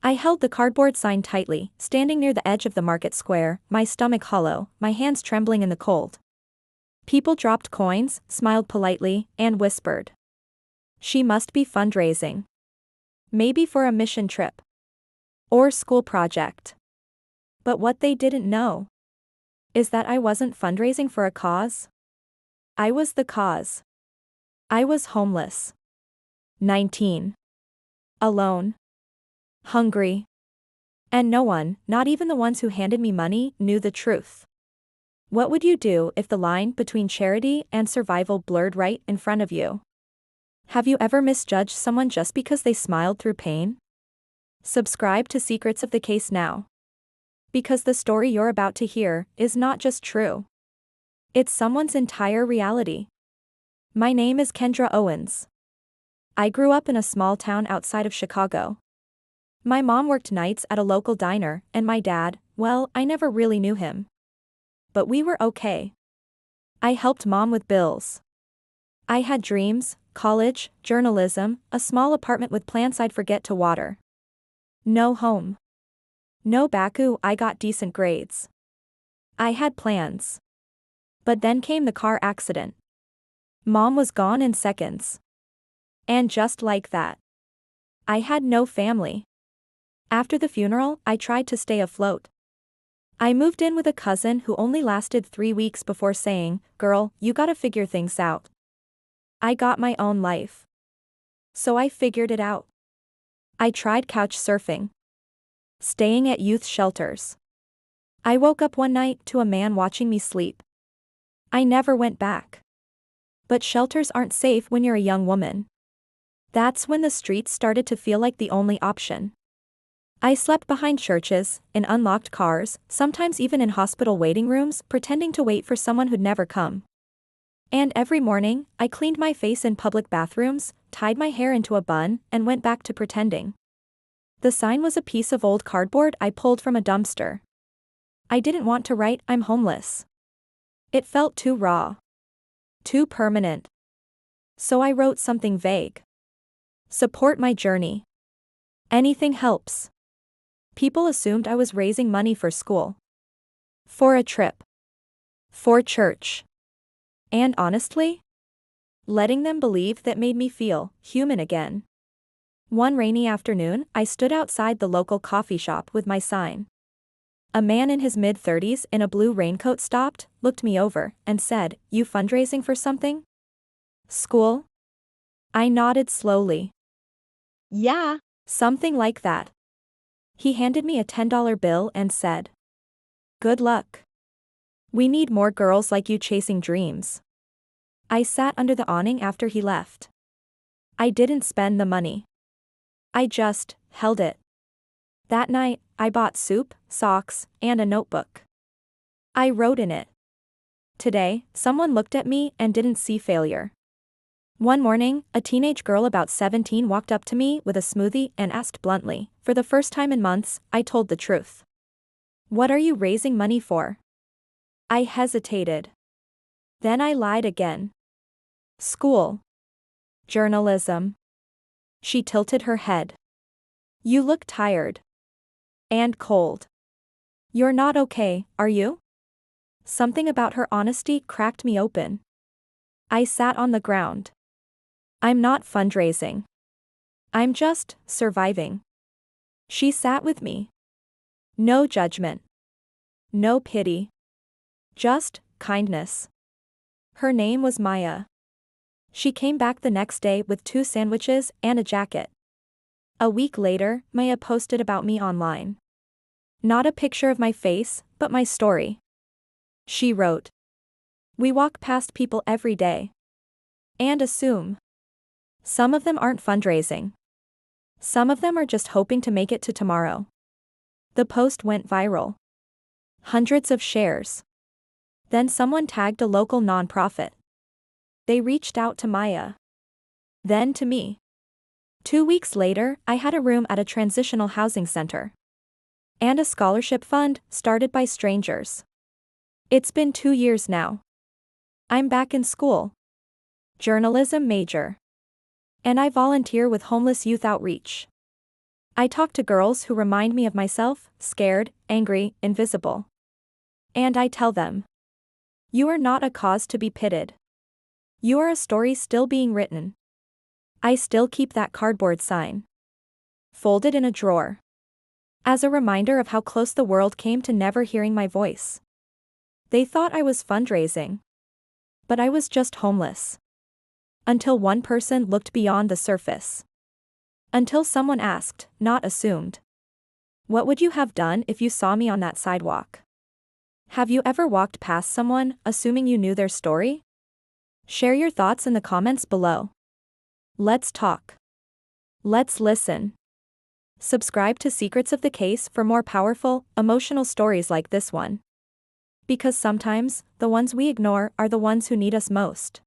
I held the cardboard sign tightly, standing near the edge of the market square, my stomach hollow, my hands trembling in the cold. People dropped coins, smiled politely, and whispered. She must be fundraising. Maybe for a mission trip. Or school project. But what they didn't know is that I wasn't fundraising for a cause. I was the cause. I was homeless. 19. Alone. Hungry. And no one, not even the ones who handed me money, knew the truth. What would you do if the line between charity and survival blurred right in front of you? Have you ever misjudged someone just because they smiled through pain? Subscribe to Secrets of the Case now. Because the story you're about to hear is not just true. It's someone's entire reality. My name is Kendra Owens. I grew up in a small town outside of Chicago. My mom worked nights at a local diner, and my dad, well, I never really knew him. But we were okay. I helped mom with bills. I had dreams, college, journalism, a small apartment with plants I'd forget to water. No home. No Baku, I got decent grades. I had plans. But then came the car accident. Mom was gone in seconds. And just like that, I had no family. After the funeral, I tried to stay afloat. I moved in with a cousin who only lasted 3 weeks before saying, "Girl, you gotta figure things out." I got my own life. So I figured it out. I tried couch surfing. Staying at youth shelters. I woke up one night to a man watching me sleep. I never went back. But shelters aren't safe when you're a young woman. That's when the streets started to feel like the only option. I slept behind churches, in unlocked cars, sometimes even in hospital waiting rooms, pretending to wait for someone who'd never come. And every morning, I cleaned my face in public bathrooms, tied my hair into a bun, and went back to pretending. The sign was a piece of old cardboard I pulled from a dumpster. I didn't want to write, "I'm homeless." It felt too raw. Too permanent. So I wrote something vague. Support my journey. Anything helps. People assumed I was raising money for school. For a trip. For church. And honestly, letting them believe that made me feel human again. One rainy afternoon, I stood outside the local coffee shop with my sign. A man in his mid-30s in a blue raincoat stopped, looked me over, and said, "You fundraising for something? School?" I nodded slowly. "Yeah, something like that." He handed me a $10 bill and said, "Good luck. We need more girls like you chasing dreams." I sat under the awning after he left. I didn't spend the money. I just held it. That night, I bought soup, socks, and a notebook. I wrote in it. Today, someone looked at me and didn't see failure. One morning, a teenage girl about 17 walked up to me with a smoothie and asked bluntly, for the first time in months, I told the truth. "What are you raising money for?" I hesitated. Then I lied again. "School. Journalism." She tilted her head. "You look tired. And cold. You're not okay, are you?" Something about her honesty cracked me open. I sat on the ground. "I'm not fundraising. I'm just surviving." She sat with me. No judgment. No pity. Just kindness. Her name was Maya. She came back the next day with 2 sandwiches and a jacket. A week later, Maya posted about me online. Not a picture of my face, but my story. She wrote, "We walk past people every day. And assume. Some of them aren't fundraising. Some of them are just hoping to make it to tomorrow." The post went viral. Hundreds of shares. Then someone tagged a local nonprofit. They reached out to Maya. Then to me. 2 weeks later, I had a room at a transitional housing center. And a scholarship fund, started by strangers. It's been 2 years now. I'm back in school. Journalism major. And I volunteer with homeless youth outreach. I talk to girls who remind me of myself, scared, angry, invisible. And I tell them, you are not a cause to be pitied. You are a story still being written. I still keep that cardboard sign folded in a drawer, as a reminder of how close the world came to never hearing my voice. They thought I was fundraising, but I was just homeless. Until one person looked beyond the surface. Until someone asked, not assumed, what would you have done if you saw me on that sidewalk? Have you ever walked past someone, assuming you knew their story? Share your thoughts in the comments below. Let's talk. Let's listen. Subscribe to Secrets of the Case for more powerful, emotional stories like this one. Because sometimes, the ones we ignore are the ones who need us most.